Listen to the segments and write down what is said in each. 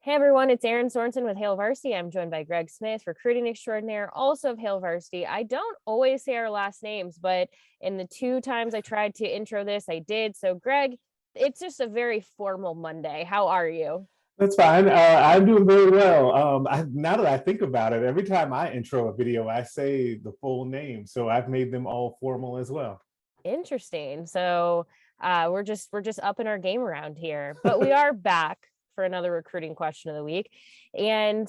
Hey everyone, it's Erin Sorensen with Hail Varsity. I'm joined by Greg Smith, recruiting extraordinaire, also of Hail Varsity. I don't always say our last names, but in the two times I tried to intro this, I did. So, Greg, it's just a very formal Monday. How are you? That's fine. I'm doing very well. Now that I think about it, every time I intro a video, I say the full name. So I've made them all formal as well. Interesting. So, we're just up in our game around here, but we are back for another recruiting question of the week. And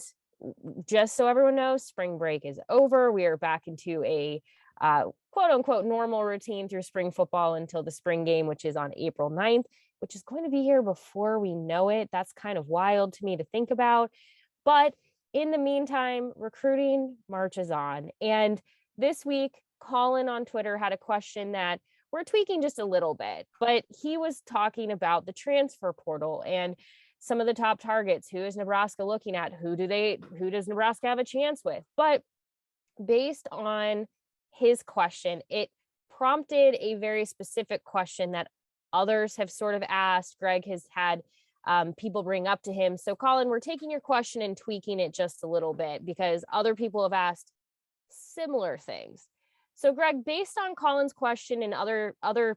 just so everyone knows, spring break is over. We are back into a quote unquote normal routine through spring football until the spring game, which is on April 9th, which is going to be here before we know it. That's kind of wild to me to think about. But in the meantime, recruiting marches on. And this week, Colin on Twitter had a question that we're tweaking just a little bit, but he was talking about the transfer portal and some of the top targets. Who is Nebraska looking at? Who does Nebraska have a chance with? But based on his question, it prompted a very specific question that others have sort of asked. Greg has had people bring up to him. So, Colin, we're taking your question and tweaking it just a little bit because other people have asked similar things. So, Greg, based on Colin's question and other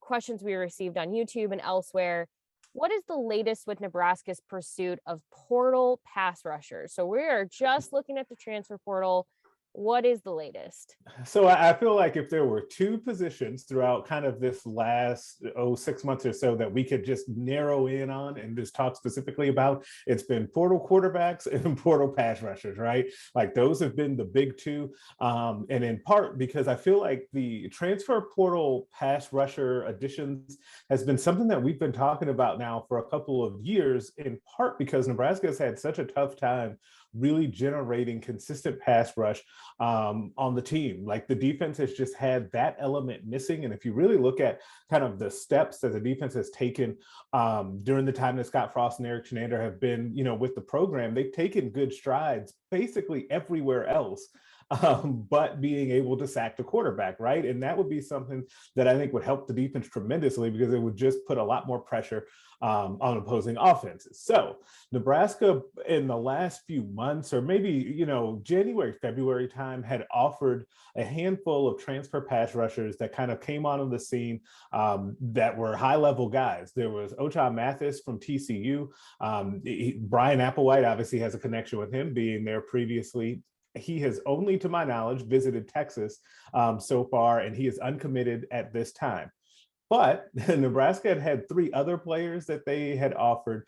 questions we received on YouTube and elsewhere, what is the latest with Nebraska's pursuit of portal pass rushers? So we are just looking at the transfer portal. What is the latest? So I feel like if there were two positions throughout kind of this last 6 months or so that we could just narrow in on and just talk specifically about, it's been portal quarterbacks and portal pass rushers, right? Like those have been the big two. And in part because I feel like the transfer portal pass rusher additions has been something that we've been talking about now for a couple of years, in part because Nebraska has had such a tough time really generating consistent pass rush on the team. Like the defense has just had that element missing. And if you really look at kind of the steps that the defense has taken during the time that Scott Frost and Eric Chenander have been, with the program, they've taken good strides basically everywhere else. But being able to sack the quarterback, right? And that would be something that I think would help the defense tremendously because it would just put a lot more pressure on opposing offenses. So Nebraska in the last few months, or maybe, January, February time, had offered a handful of transfer pass rushers that kind of came onto the scene that were high-level guys. There was Ochai Mathis from TCU. Brian Applewhite obviously has a connection with him being there previously. He has only, to my knowledge, visited Texas so far, and he is uncommitted at this time. But Nebraska had three other players that they had offered.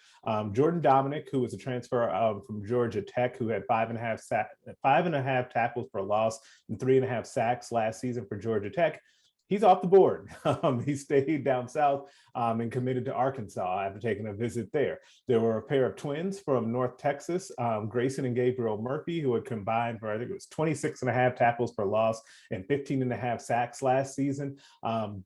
Jordan Dominic, who was a transfer from Georgia Tech, who had 5.5 tackles for loss and 3.5 sacks last season for Georgia Tech. He's off the board. He stayed down south and committed to Arkansas after taking a visit there. There were a pair of twins from North Texas, Grayson and Gabriel Murphy, who had combined for, I think it was 26.5 tackles for loss and 15.5 sacks last season.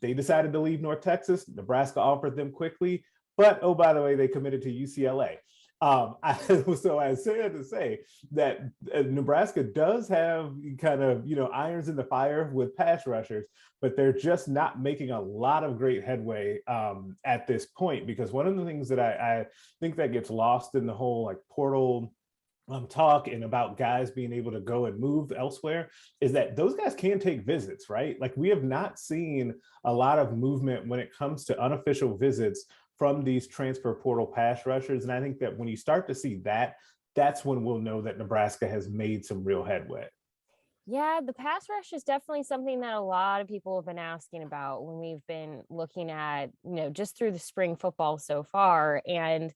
They decided to leave North Texas. Nebraska offered them quickly, but, oh, by the way, they committed to UCLA. So I said to say that Nebraska does have kind of, irons in the fire with pass rushers, but they're just not making a lot of great headway at this point, because one of the things that I think that gets lost in the whole like portal talk and about guys being able to go and move elsewhere is that those guys can take visits, right? Like we have not seen a lot of movement when it comes to unofficial visits from these transfer portal pass rushers. And I think that when you start to see that, that's when we'll know that Nebraska has made some real headway. Yeah, the pass rush is definitely something that a lot of people have been asking about when we've been looking at, just through the spring football so far. And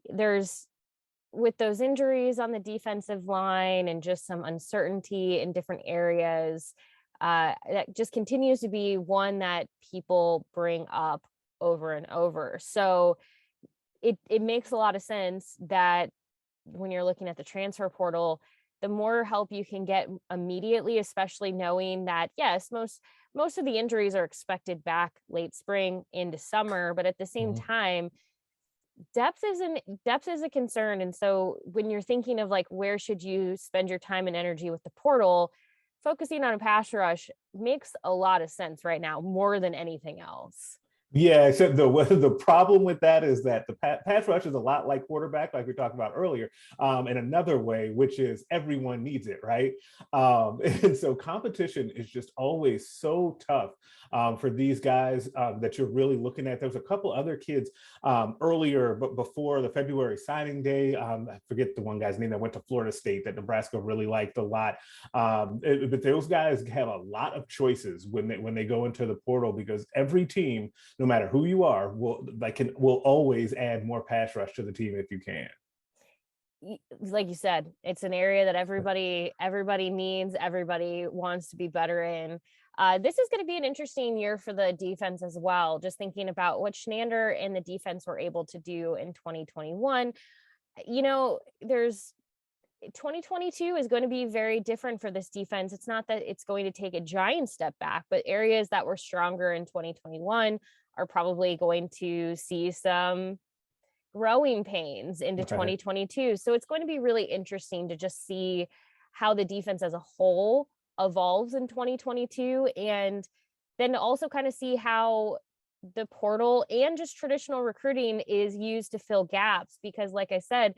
there's, with those injuries on the defensive line and just some uncertainty in different areas, that just continues to be one that people bring up over and over. So it makes a lot of sense that when you're looking at the transfer portal, the more help you can get immediately, especially knowing that, yes, most of the injuries are expected back late spring into summer, but at the same time, depth is a concern. And so when you're thinking of like, where should you spend your time and energy with the portal, focusing on a pass rush makes a lot of sense right now, more than anything else. Yeah, except the problem with that is that the pass rush is a lot like quarterback, like we talked about earlier, in another way, which is everyone needs it, right? And so competition is just always so tough for these guys that you're really looking at. There's a couple other kids earlier, but before the February signing day, I forget the one guy's name that went to Florida State that Nebraska really liked a lot. But those guys have a lot of choices when they go into the portal because every team, no matter who you are, will always add more pass rush to the team if you can. Like you said, it's an area that everybody needs, everybody wants to be better in. This is going to be an interesting year for the defense as well. Just thinking about what Chinander and the defense were able to do in 2021. There's 2022 is going to be very different for this defense. It's not that it's going to take a giant step back, but areas that were stronger in 2021 are probably going to see some growing pains into 2022. So it's going to be really interesting to just see how the defense as a whole evolves in 2022, and then to also kind of see how the portal and just traditional recruiting is used to fill gaps, because like I said,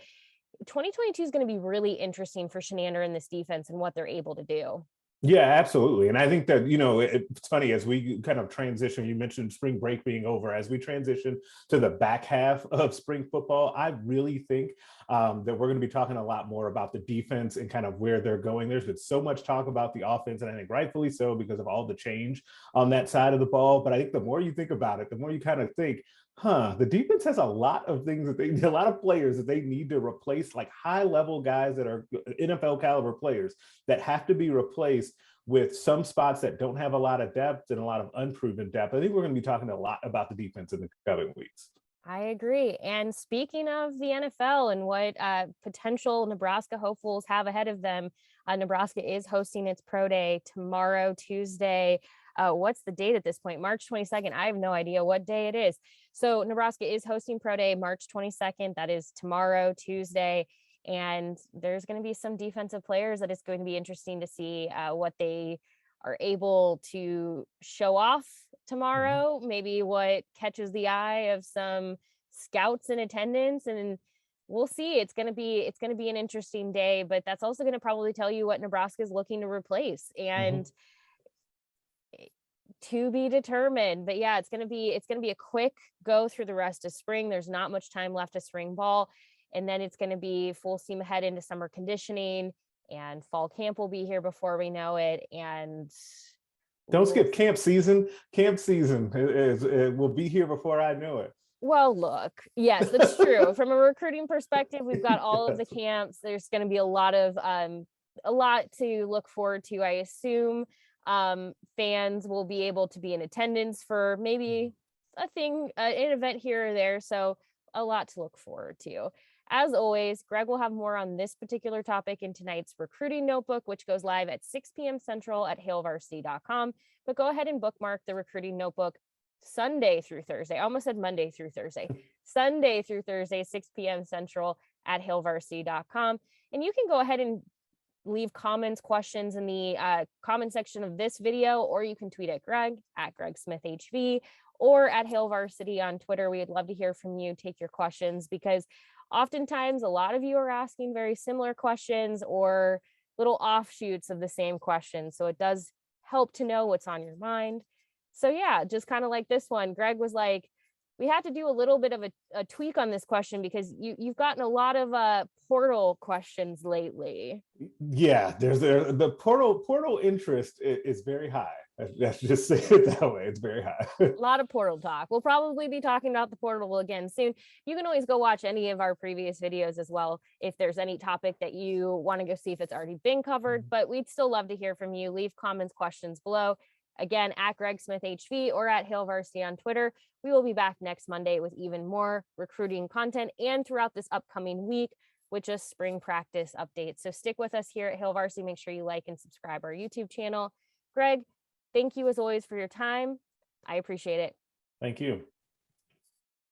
2022 is going to be really interesting for Chinander and this defense and what they're able to do. Yeah, absolutely. And I think that, it's funny as we kind of transition, you mentioned spring break being over, as we transition to the back half of spring football, I really think that we're going to be talking a lot more about the defense and kind of where they're going. There's been so much talk about the offense, and I think rightfully so because of all the change on that side of the ball. But I think the more you think about it, the more you kind of think, the defense has a lot of things a lot of players that they need to replace, like high level guys that are NFL caliber players that have to be replaced with some spots that don't have a lot of depth and a lot of unproven depth. I think we're going to be talking a lot about the defense in the coming weeks. I agree. And speaking of the NFL and what potential Nebraska hopefuls have ahead of them, Nebraska is hosting its pro day tomorrow, Tuesday. What's the date at this point? March 22nd. I have no idea what day it is. So Nebraska is hosting pro day March 22nd. That is tomorrow, Tuesday. And there's going to be some defensive players that it's going to be interesting to see what they are able to show off tomorrow, maybe what catches the eye of some scouts in attendance, and we'll see. It's going to be an interesting day, but that's also going to probably tell you what Nebraska is looking to replace, and to be determined. But yeah, it's going to be a quick go through the rest of spring. There's not much time left of spring ball, and then it's going to be full steam ahead into summer conditioning, and fall camp will be here before we know it. And don't skip camp season. Camp season it will be here before I know it. Well, look, yes, that's true. From a recruiting perspective, we've got all of the camps. There's going to be a lot to look forward to. I assume fans will be able to be in attendance for maybe an event here or there. So a lot to look forward to. As always, Greg will have more on this particular topic in tonight's recruiting notebook, which goes live at 6 p.m. Central at hailvarsity.com. But go ahead and bookmark the recruiting notebook Sunday through Thursday. I almost said Monday through Thursday. Sunday through Thursday, 6 p.m. Central at hailvarsity.com. And you can go ahead and leave comments, questions in the comment section of this video, or you can tweet at Greg at GregSmithHV or at Hail Varsity on Twitter. We'd love to hear from you, take your questions, because oftentimes a lot of you are asking very similar questions or little offshoots of the same question. So it does help to know what's on your mind. So yeah, just kind of like this one, Greg was like, we had to do a little bit of a tweak on this question because you've gotten a lot of portal questions lately. Yeah, there's the portal interest is very high. Let's just say it that way. It's very high. A lot of portal talk. We'll probably be talking about the portal again soon. You can always go watch any of our previous videos as well if there's any topic that you want to go see if it's already been covered, but we'd still love to hear from you. Leave comments, questions below. Again, at Greg Smith HV or at Hail Varsity on Twitter. We will be back next Monday with even more recruiting content and throughout this upcoming week with just spring practice updates. So stick with us here at Hail Varsity. Make sure you like and subscribe our YouTube channel. Greg, thank you as always for your time. I appreciate it. Thank you.